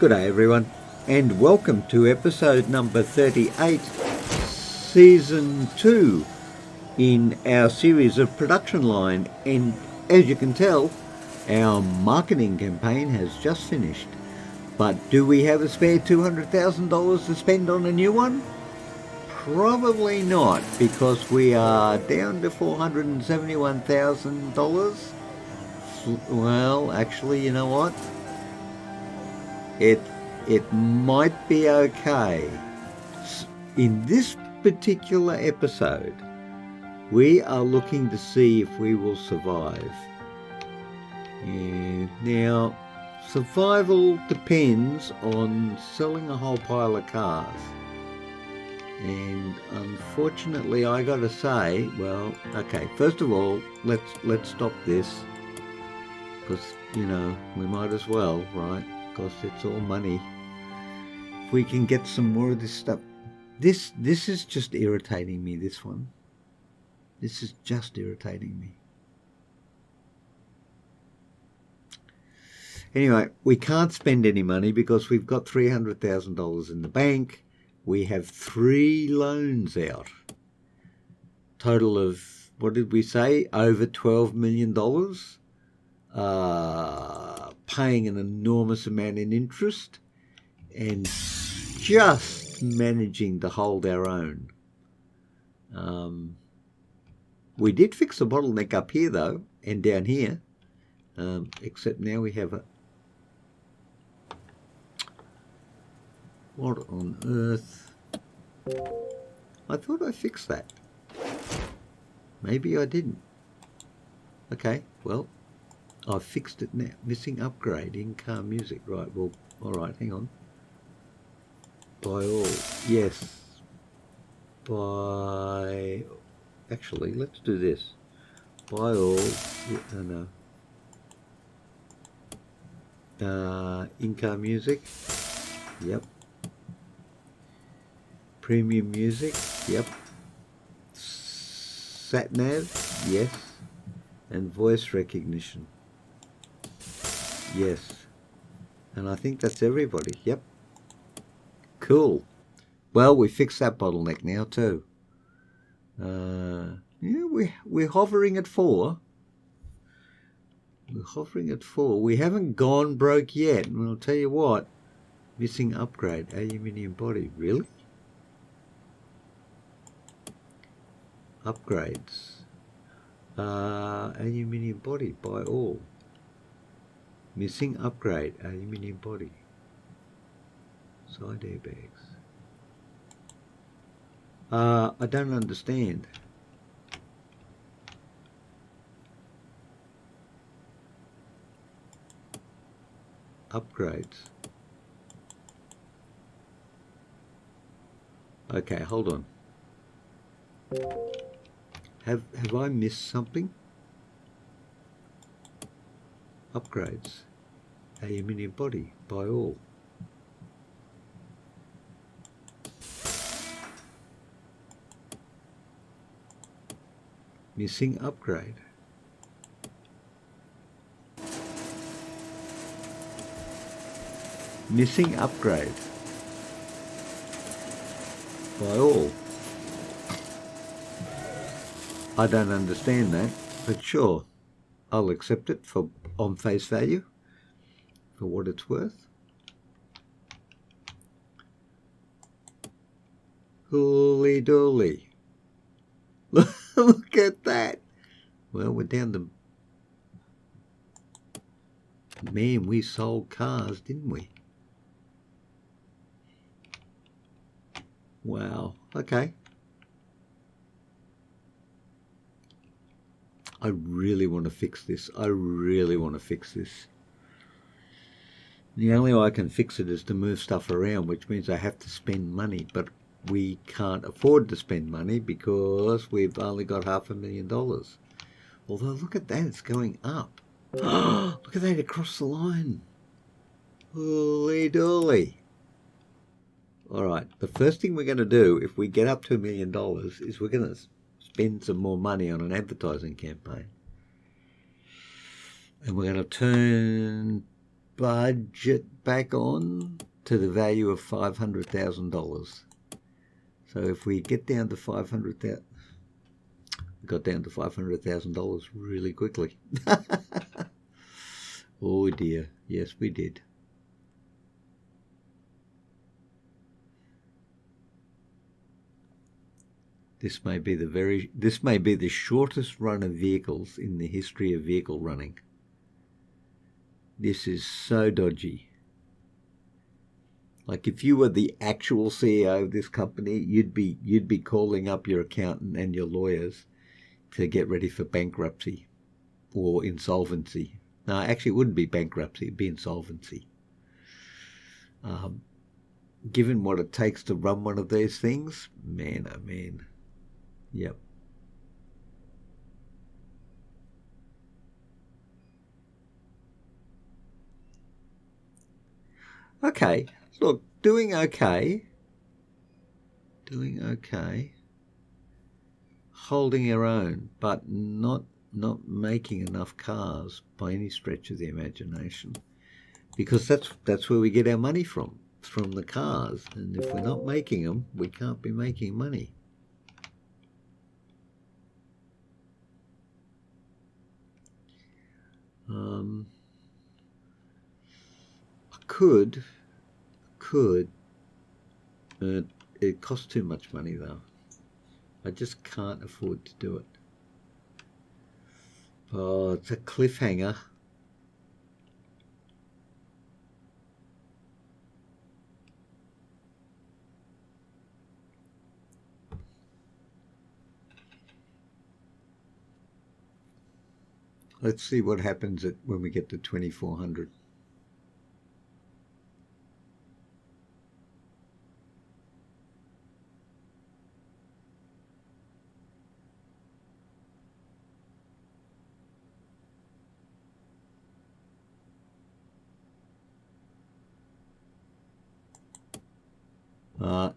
Good day everyone, and welcome to episode number 38, season 2 in our series of Production Line. And as you can tell, our marketing campaign has just finished. But do we have a spare $200,000 to spend on a new one? Probably not, because we are down to $471,000. Well, actually, you know what? It might be okay. In this particular episode, we are looking to see if we will survive. And now, survival depends on selling a whole pile of cars. And unfortunately, I got to say, well, okay, first of all, let's stop this, because, you know, we might as well, right? Because it's all money. If we can get some more of this stuff. This is just irritating me, this one. This is just irritating me. Anyway, we can't spend any money because we've got $300,000 in the bank. We have 3 loans out. Total of, what did we say? Over $12 million. Paying an enormous amount in interest and just managing to hold our own. We did fix the bottleneck up here though, and down here, except now we have a... What on earth? I thought I fixed that. Maybe I didn't. Okay, well, I've fixed it now. Missing upgrade in car music. Right, well, alright, hang on. By all. Yes. By... Actually, let's do this. By all... no. In-car music. Yep. Premium music. Yep. Sat-nav. Yes. And voice recognition. Yes. And I think that's everybody. Yep. Cool. Well, we fixed that bottleneck now too. Yeah, we're hovering at 4. We're hovering at 4. We haven't gone broke yet. And I'll tell you what. Missing upgrade. Aluminium body. Really? Upgrades. Aluminium body. By all. Missing upgrade, aluminium body. Side airbags. I don't understand. Upgrades. Okay, hold on. Have I missed something? Upgrades. Aluminium body. By all. Missing upgrade. Missing upgrade. By all. I don't understand that, but sure, I'll accept it for on face value, for what it's worth. Holy dooly. Look at that. Well, we're down to... Man, we sold cars, didn't we? Wow. Okay. I really want to fix this. I really want to fix this. The only way I can fix it is to move stuff around, which means I have to spend money, but we can't afford to spend money because we've only got $500,000. Although, look at that, it's going up. Look at that across the line. Holy dooly. All right, the first thing we're going to do if we get up to $1 million is we're going to spend some more money on an advertising campaign. And we're going to turn budget back on to the value of $500,000. So if we get down to $500,000, got down to $500,000 really quickly. Oh dear, yes we did. This may be the shortest run of vehicles in the history of vehicle running. This is so dodgy. Like if you were the actual CEO of this company, you'd be calling up your accountant and your lawyers to get ready for bankruptcy or insolvency. No, actually it wouldn't be bankruptcy, it'd be insolvency. Given what it takes to run one of these things, man, oh man. Yep. Okay, look, doing okay. Doing okay. Holding our own, but not making enough cars by any stretch of the imagination. Because that's where we get our money from the cars. And if we're not making them, we can't be making money. I could. It costs too much money though. I just can't afford to do it. Oh, it's a cliffhanger. Let's see what happens when we get to 2400.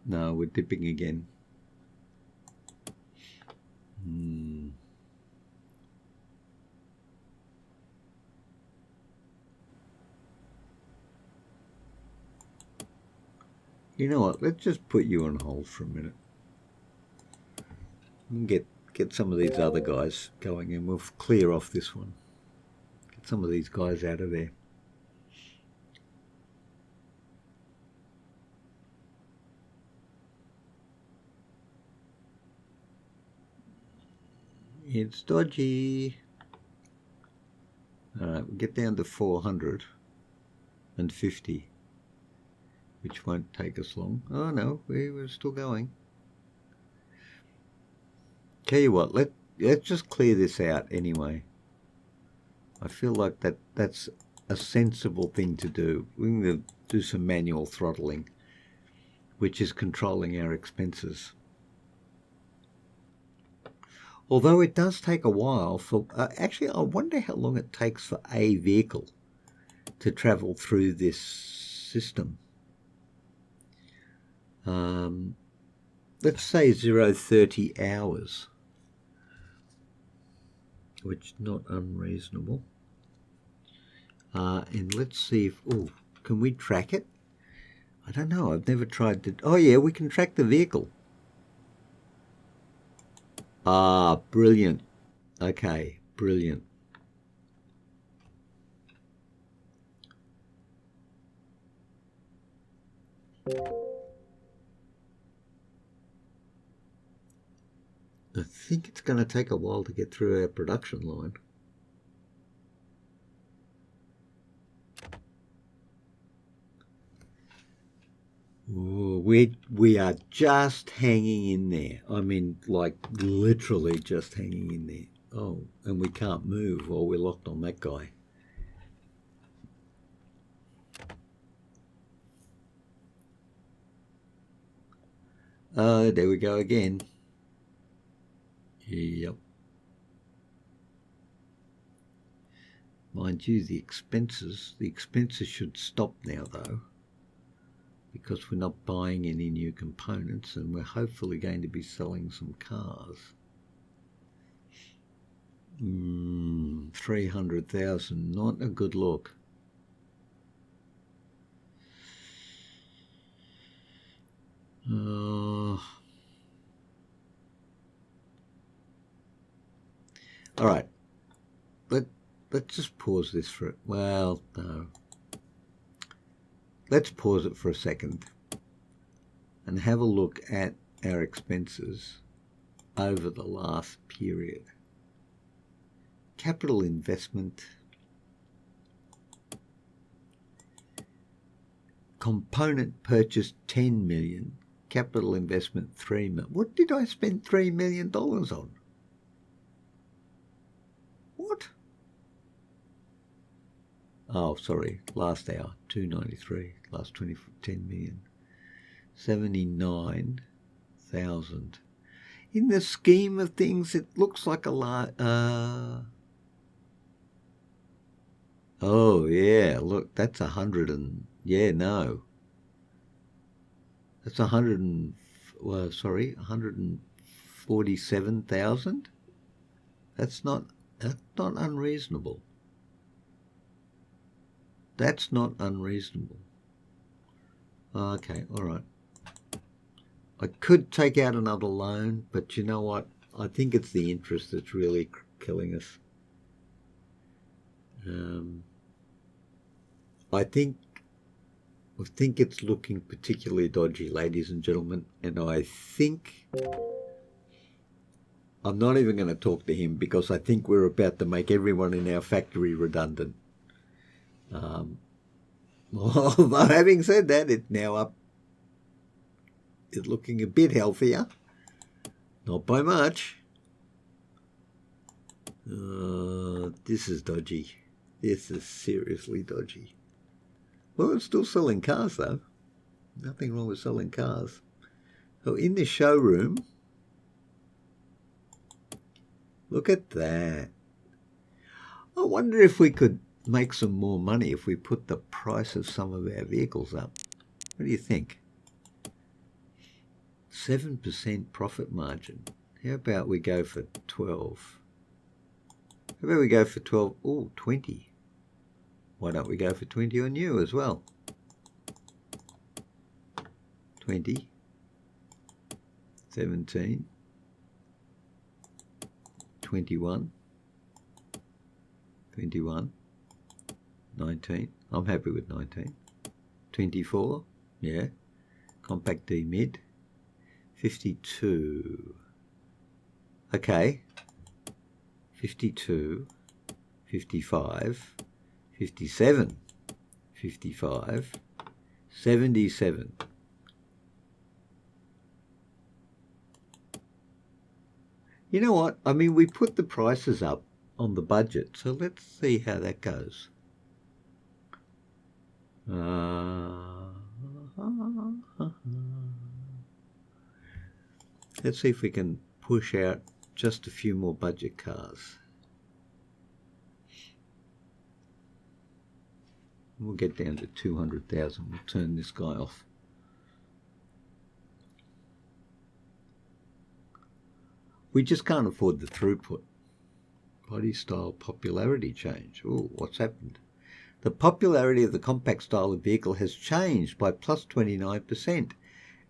No, we're dipping again. You know what? Let's just put you on hold for a minute. And get some of these other guys going, and we'll clear off this one. Get some of these guys out of there. It's dodgy. All right, we'll get down to 450, which won't take us long. Oh no, we were still going. Tell you what, let's just clear this out anyway. I feel like that's a sensible thing to do. We're going to do some manual throttling, which is controlling our expenses. Although it does take a while for, actually I wonder how long it takes for a vehicle to travel through this system. Let's say 0-30 hours, which is not unreasonable. And let's see if, can we track it? I don't know, I've never tried to, oh yeah, we can track the vehicle. Ah, brilliant. Okay, brilliant. I think it's going to take a while to get through our production line. Ooh, we are just hanging in there. I mean, like literally just hanging in there. Oh, and we can't move while we're locked on that guy. Oh, there we go again. Yep. Mind you, the expenses should stop now though, because we're not buying any new components and we're hopefully going to be selling some cars. 300,000, not a good look. All right. Let's just pause this for it. Well, no. Let's pause it for a second and have a look at our expenses over the last period. Capital investment, component purchase 10 million, capital investment 3 million. What did I spend $3 million on? What? Oh, sorry, last hour, 293, last 10 million, 79,000. In the scheme of things, it looks like a lot. Oh, yeah, look, that's 100 and, yeah, no. That's 100 and, well, sorry, 147,000. That's not unreasonable. That's not unreasonable. Okay, all right. I could take out another loan, but you know what? I think it's the interest that's really killing us. I think it's looking particularly dodgy, ladies and gentlemen, and I think I'm not even going to talk to him because I think we're about to make everyone in our factory redundant. Although having said that, it's now up. It's looking a bit healthier, not by much. This is dodgy. This is seriously dodgy. Well, it's still selling cars though. Nothing wrong with selling cars. So in the showroom, look at that. I wonder if we could make some more money if we put the price of some of our vehicles up. What do you think? 7% profit margin. How about we go for 12? How about we go for 12? Oh, 20. Why don't we go for 20 on you as well? 20, 17, 21, 21, 19. I'm happy with 19. 24, yeah. Compact D mid. 52. Okay. 52, 55, 57, 55, 77. You know what? I mean, we put the prices up on the budget, so let's see how that goes. Let's see if we can push out just a few more budget cars. We'll get down to 200,000. We'll turn this guy off. We just can't afford the throughput. Body style popularity change. Oh, what's happened? The popularity of the compact style of vehicle has changed by plus 29%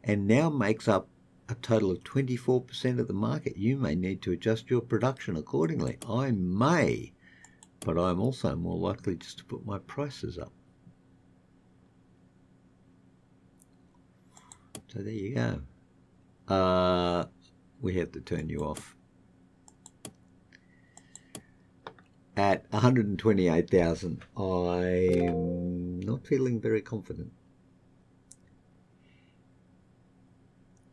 and now makes up a total of 24% of the market. You may need to adjust your production accordingly. I may, but I'm also more likely just to put my prices up. So there you go. We have to turn you off. At 128,000, I'm not feeling very confident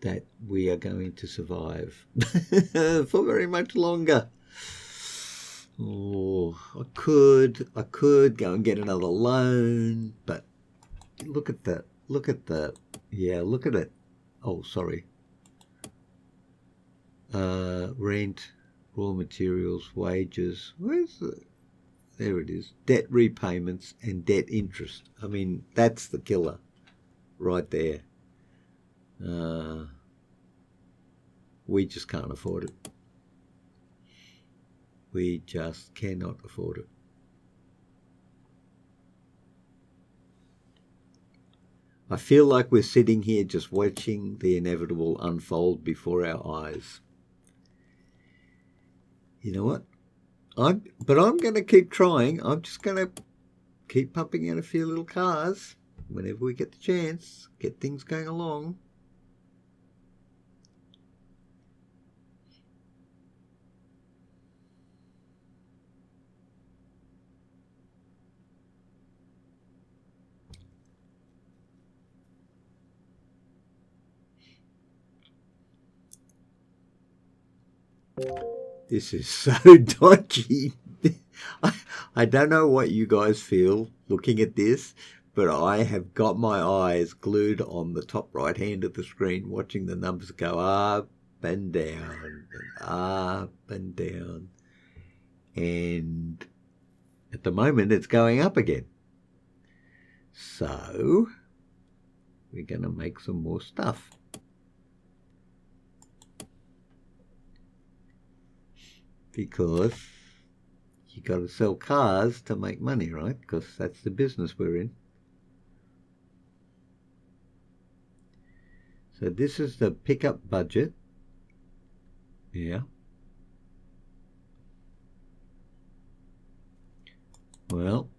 that we are going to survive for very much longer. Oh, I could go and get another loan, but look at it. Oh, sorry. Rent, raw materials, wages. There it is. Debt repayments and debt interest. I mean, that's the killer right there. We just can't afford it. We just cannot afford it. I feel like we're sitting here just watching the inevitable unfold before our eyes. You know what? But I'm going to keep trying. I'm just going to keep pumping out a few little cars whenever we get the chance. Get things going along. This is so dodgy. I don't know what you guys feel looking at this, but I have got my eyes glued on the top right hand of the screen watching the numbers go up and down and up and down. And at the moment it's going up again. So we're going to make some more stuff. Because you got to sell cars to make money, right? Because that's the business we're in. So this is the pickup budget. Yeah. Well,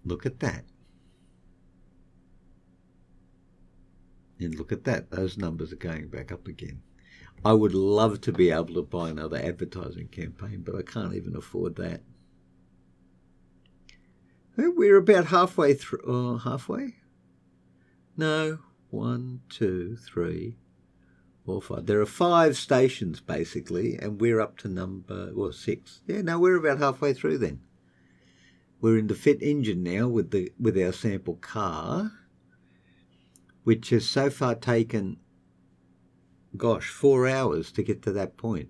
look at that. And look at that. Those numbers are going back up again. I would love to be able to buy another advertising campaign, but I can't even afford that. We're about halfway through. Halfway? No. 1, 2, 3, 4, 5. There are 5 stations basically, and we're up to number 6. Yeah, no, we're about halfway through then. We're in the fit engine now with our sample car, which has so far taken, gosh, 4 hours to get to that point.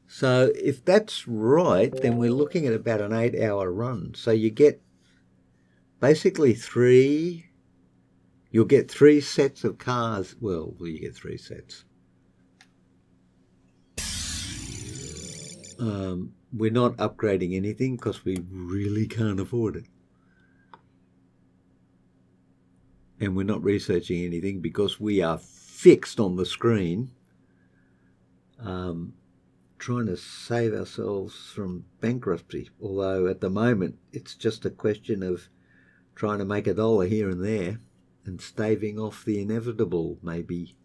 So if that's right, then we're looking at about an 8-hour run. So you get basically you'll get 3 sets of cars. Well, you get 3 sets. We're not upgrading anything because we really can't afford it. And we're not researching anything because we are fixed on the screen, trying to save ourselves from bankruptcy. Although at the moment it's just a question of trying to make $1 here and there and staving off the inevitable, maybe.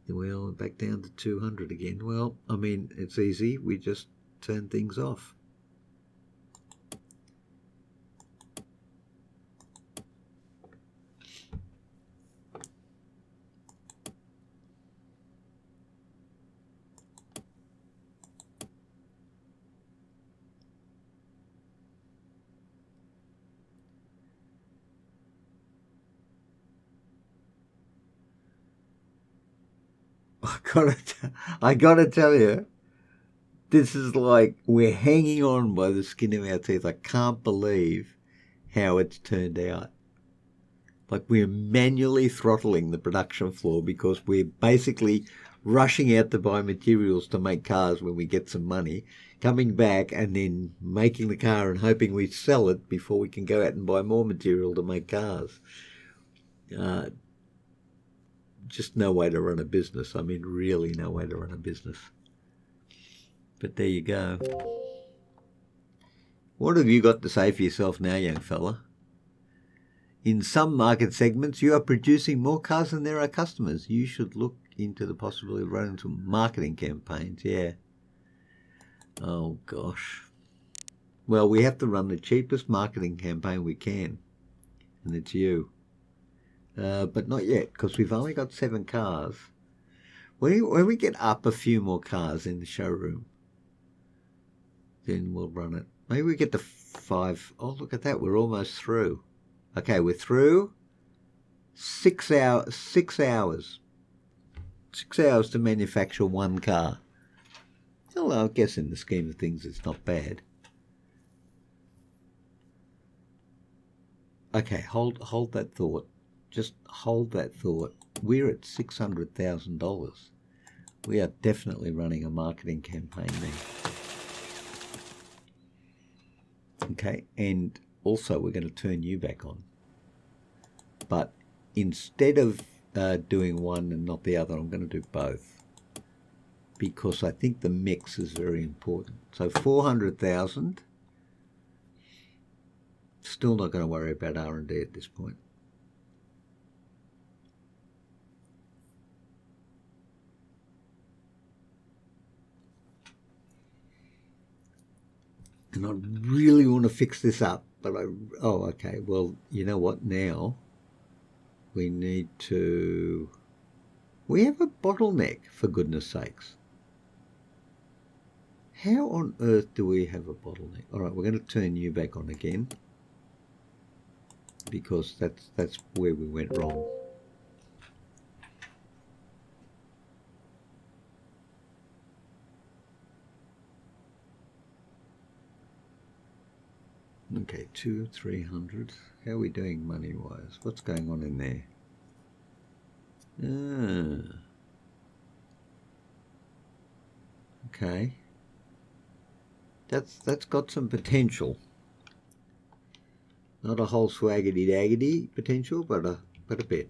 Well, back down to 200 again. Well, I mean, it's easy. We just turn things off. I gotta tell you, this is like we're hanging on by the skin of our teeth. I can't believe how it's turned out. Like we're manually throttling the production floor because we're basically rushing out to buy materials to make cars when we get some money, coming back and then making the car and hoping we sell it before we can go out and buy more material to make cars. Just no way to run a business. I mean, really no way to run a business. But there you go. What have you got to say for yourself now, young fella? In some market segments, you are producing more cars than there are customers. You should look into the possibility of running some marketing campaigns. Yeah. Oh, gosh. Well, we have to run the cheapest marketing campaign we can, and it's you. But not yet, because we've only got 7 cars. When we get up a few more cars in the showroom, then we'll run it. Maybe we get to 5. Oh, look at that. We're almost through. Okay, we're through. 6 hours. 6 hours. 6 hours to manufacture 1 car. Well, I guess in the scheme of things, it's not bad. Okay, hold that thought. Just hold that thought. We're at $600,000. We are definitely running a marketing campaign there. Okay, and also we're going to turn you back on. But instead of doing one and not the other, I'm going to do both. because I think the mix is very important. So 400,000. Still not going to worry about R&D at this point. And I really want to fix this up, but oh, okay, well, you know what, now we need to, we have a bottleneck, for goodness sakes. How on earth do we have a bottleneck? All right, we're going to turn you back on again, because that's where we went wrong. Okay, 300. How are we doing money-wise? What's going on in there? Okay. That's got some potential. Not a whole swaggity-daggity potential, but a bit.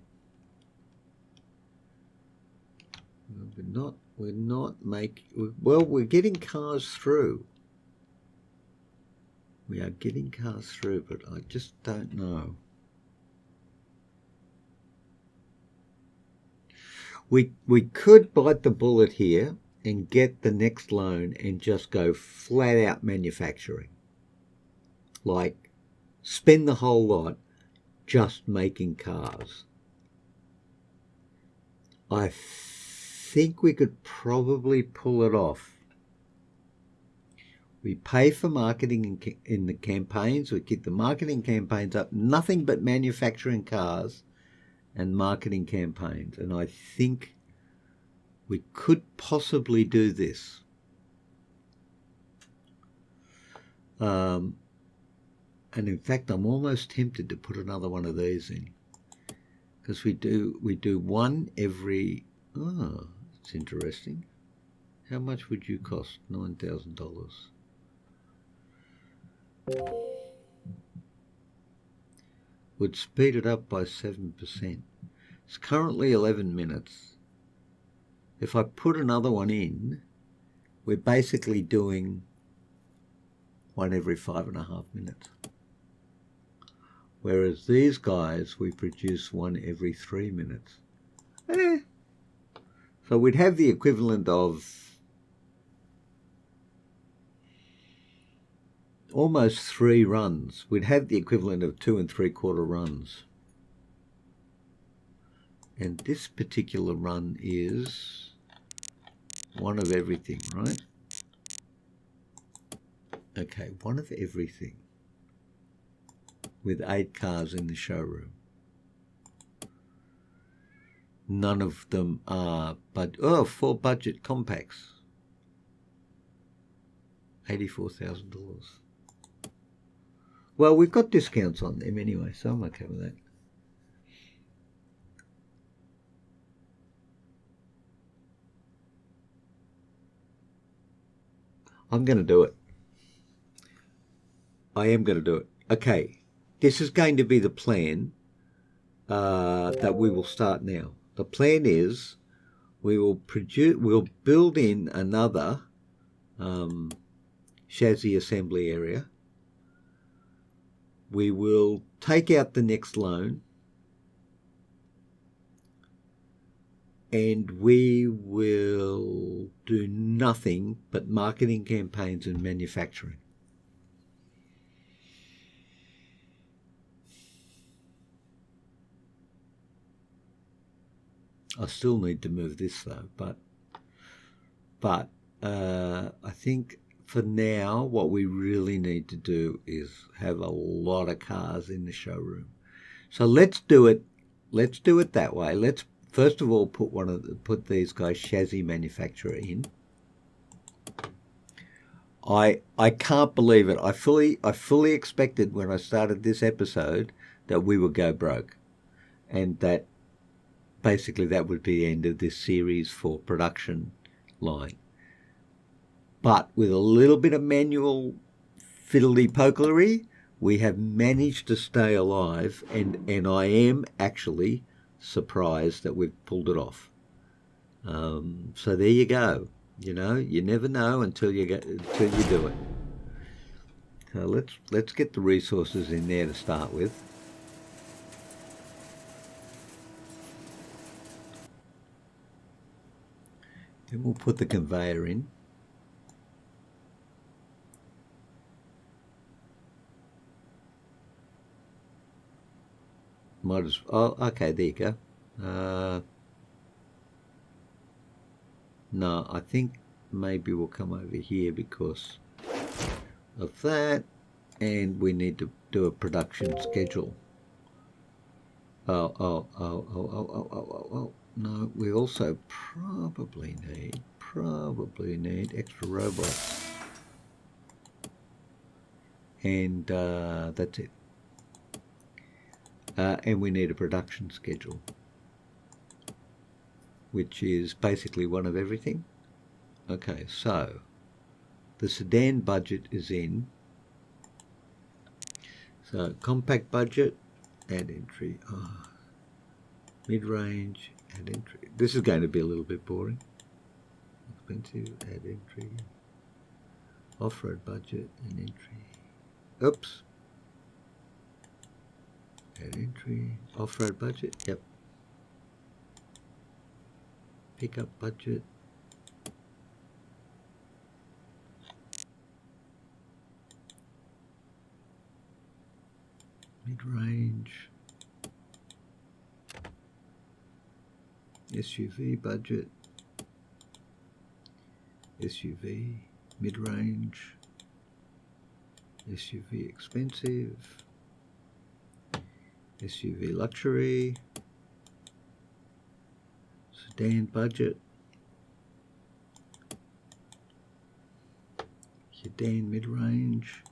We're not making, well, we're getting cars through. We are getting cars through, but I just don't know. We could bite the bullet here and get the next loan and just go flat out manufacturing. Like, spend the whole lot just making cars. I think we could probably pull it off. We pay for marketing in the campaigns. We keep the marketing campaigns up. Nothing but manufacturing cars and marketing campaigns. And I think we could possibly do this. And in fact, I'm almost tempted to put another one of these in, because we do one every. Oh, it's interesting. How much would you cost? $9,000. Would speed it up by 7%. It's currently 11 minutes. If I put another one in, we're basically doing one every 5.5 minutes. Whereas these guys, we produce one every 3 minutes. So we'd have the equivalent of almost 3 runs. We'd have the equivalent of 2 3/4 runs. And this particular run is one of everything, right? Okay, one of everything, with 8 cars in the showroom. None of them are, but 4 budget compacts. $84,000. Well, we've got discounts on them anyway, so I'm okay with that. I'm going to do it. I am going to do it. Okay, this is going to be the plan that we will start now. The plan is we'll build in another chassis assembly area. We will take out the next loan, and we will do nothing but marketing campaigns and manufacturing. I still need to move this though, but I think for now what we really need to do is have a lot of cars in the showroom. So let's do it. Let's do it that way. Let's first of all put these guys chassis manufacturer in. I can't believe it. I fully expected when I started this episode that we would go broke, and that basically that would be the end of this series for production line. But with a little bit of manual fiddly-pokery, we have managed to stay alive, and I am actually surprised that we've pulled it off. So there you go. You know, you never know until you do it. So let's get the resources in there to start with. Then we'll put the conveyor in. Might as oh, okay, there you go. No, I think maybe we'll come over here because of that, and we need to do a production schedule. Oh, no, we also probably need extra robots, and that's it. And we need a production schedule, which is basically one of everything. Okay, so the sedan budget is in. So compact budget, add entry. Mid-range, add entry. This is going to be a little bit boring. Expensive, add entry. Off-road budget, and entry. Oops. Add entry. Off-road budget, yep. Pickup budget. Mid-range. SUV budget. SUV. Mid-range. SUV expensive. SUV luxury. Sedan budget. Sedan mid-range.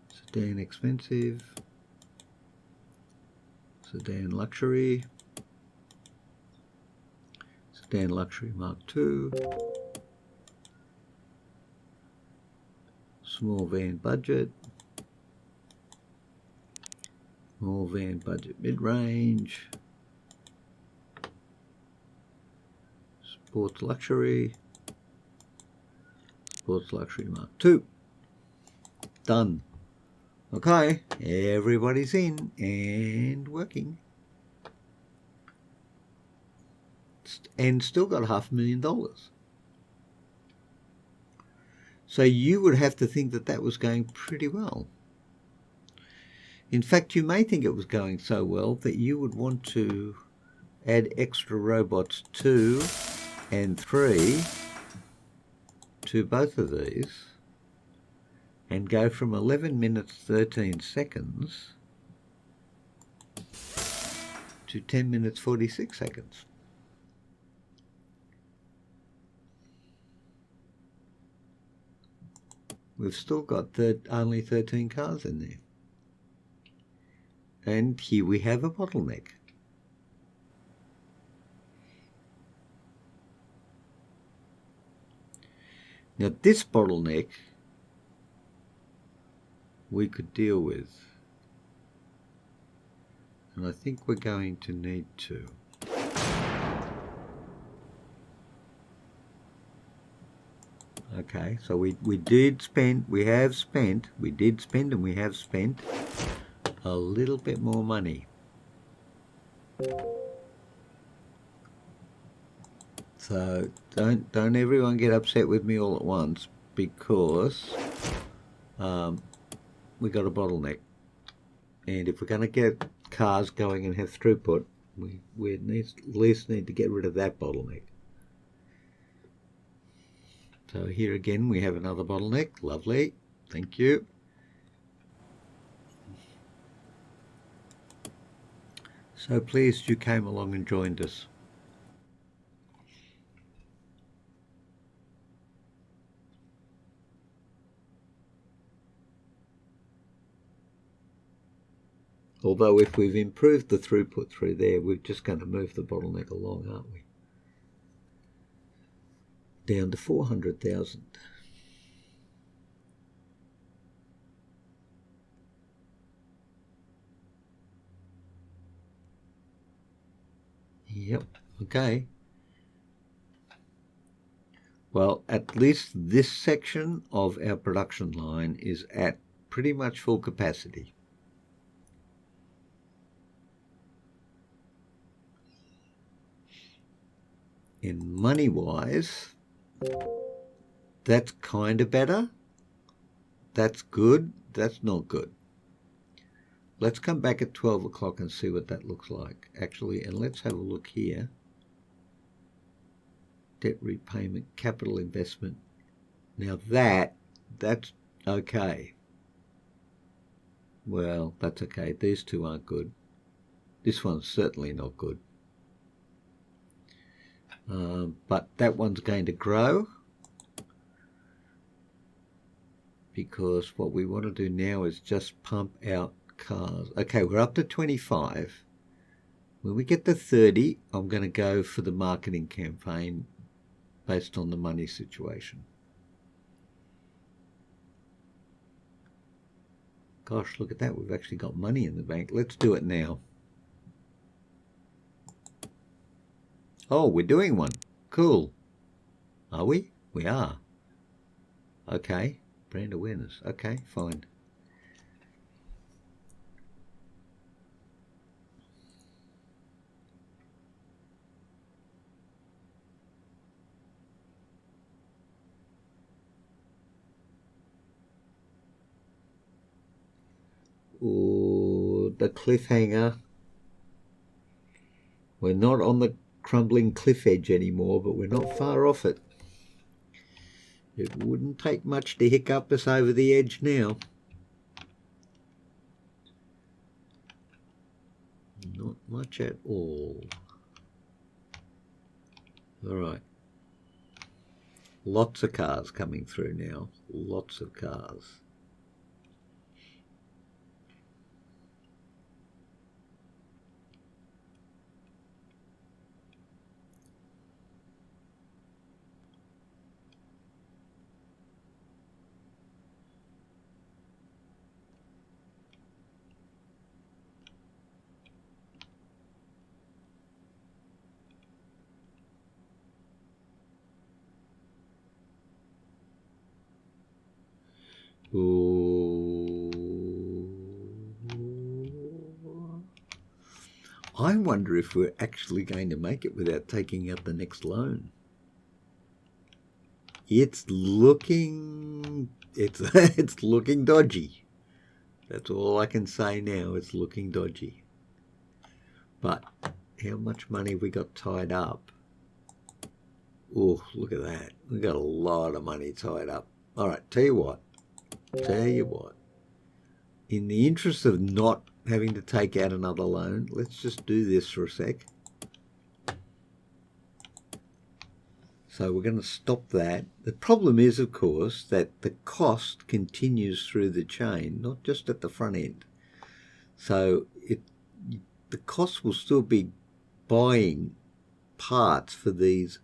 Sedan expensive. Sedan luxury. Sedan luxury Mark II. Small van budget. Small van budget mid-range. Sports luxury. Sports luxury Mark II. Done. Okay, everybody's in and working. And still got $500,000. So you would have to think that that was going pretty well. In fact, you may think it was going so well that you would want to add extra robots 2 and 3 to both of these and go from 11 minutes 13 seconds to 10 minutes 46 seconds. We've still got only 13 cars in there. And here we have a bottleneck. Now this bottleneck we could deal with. And I think we're going to need to. Okay, so we did spend, we have spent, we did spend and we have spent a little bit more money. So don't everyone get upset with me all at once, because we got a bottleneck, and if we're going to get cars going and have throughput, we at least need to get rid of that bottleneck. So here again we have another bottleneck. Lovely, thank you. So pleased you came along and joined us. Although if we've improved the throughput through there, we're just going to move the bottleneck along, aren't we? Down to 400,000. Yep, okay. Well, at least this section of our production line is at pretty much full capacity. In money-wise, that's kind of better. That's good. That's not good. Let's come back at 12 o'clock and see what that looks like, actually. And let's have a look here. Debt repayment, capital investment. Now that's okay. Well, that's okay. These two aren't good. This one's certainly not good. But that one's going to grow, because what we want to do now is just pump out cars. Okay, we're up to 25. When we get to 30, I'm going to go for the marketing campaign based on the money situation. Gosh, look at that. We've actually got money in the bank. Let's do it now. Oh, we're doing one. Cool. Are we? We are. Okay. Brand awareness. Okay, fine. Ooh, the cliffhanger. We're not on the crumbling cliff edge anymore, but we're not far off it. It wouldn't take much to hiccup us over the edge now. Not much at all. All right. Lots of cars coming through now. Lots of cars. Ooh. I wonder if we're actually going to make it without taking out the next loan. It's looking dodgy. That's all I can say now. It's looking dodgy. But how much money we got tied up? Oh, look at that. We got a lot of money tied up. All right, tell you what. In the interest of not having to take out another loan, let's just do this for a sec. So we're going to stop that. The problem is, of course, that the cost continues through the chain, not just at the front end. So the cost will still be buying parts for these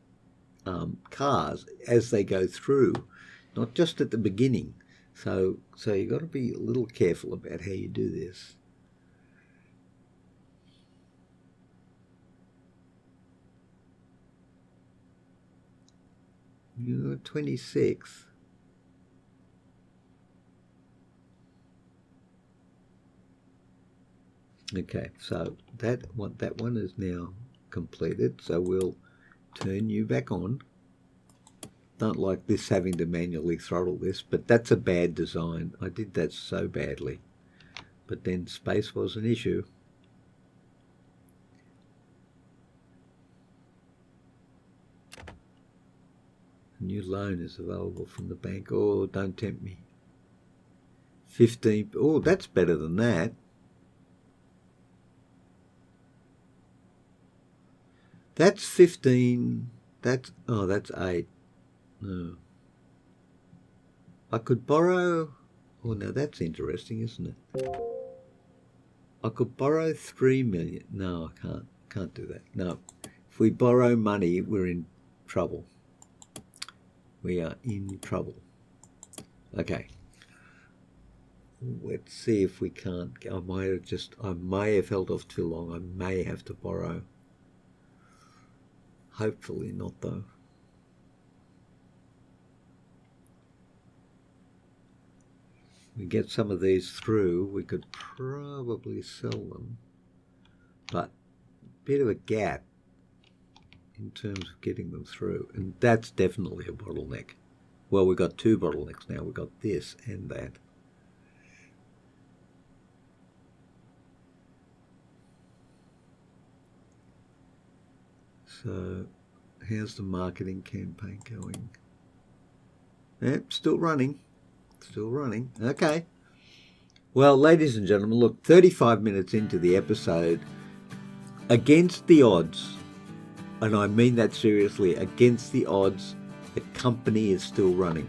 cars as they go through, not just at the beginning. So you've got to be a little careful about how you do this. You're 26. Okay, so that one is now completed. So we'll turn you back on. Don't like this having to manually throttle this, but that's a bad design. I did that so badly. But then space was an issue. A new loan is available from the bank. Oh, don't tempt me. 15. Oh, that's better than that. That's 15. That's 8. No. I could borrow. Oh, now that's interesting, isn't it? I could borrow 3 million. No, I can't do that. No. If we borrow money, we're in trouble. We are in trouble. Okay. Let's see if we can't. I may have held off too long. I may have to borrow. Hopefully not, though. we get some of these through, we could probably sell them, but a bit of a gap in terms of getting them through, and that's definitely a bottleneck. Well, we've got two bottlenecks now. We've got this and that. So how's the marketing campaign going? Yep, still running. Still running. Okay. Well, ladies and gentlemen, look, 35 minutes into the episode, against the odds, and I mean that seriously, against the odds, the company is still running.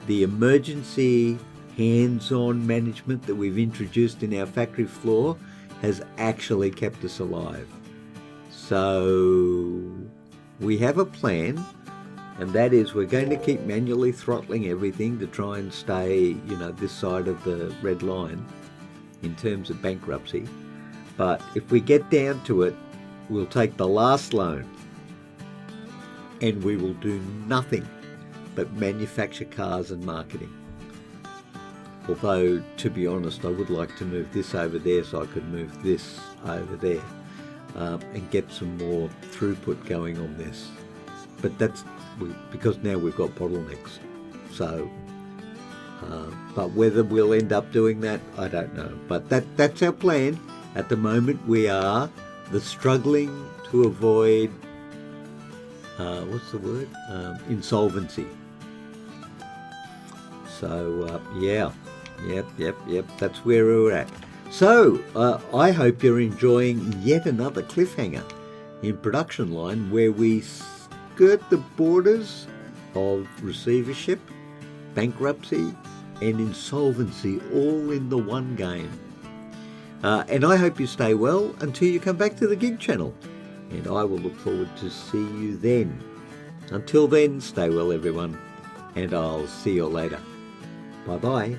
The emergency hands-on management that we've introduced in our factory floor has actually kept us alive. So we have a plan, and that is we're going to keep manually throttling everything to try and stay, this side of the red line in terms of bankruptcy. But if we get down to it, we'll take the last loan and we will do nothing but manufacture cars and marketing. Although, to be honest, I would like to move this over there so I could move this over there and get some more throughput going on this. But that's because now we've got bottlenecks. So, but whether we'll end up doing that, I don't know. But that's our plan. At the moment, we are struggling to avoid, insolvency. So, yep, that's where we're at. So, I hope you're enjoying yet another cliffhanger in Production Line where we skirt the borders of receivership, bankruptcy, and insolvency all in the one game. And I hope you stay well until you come back to the Gig Channel. And I will look forward to see you then. Until then, stay well, everyone. And I'll see you later. Bye-bye.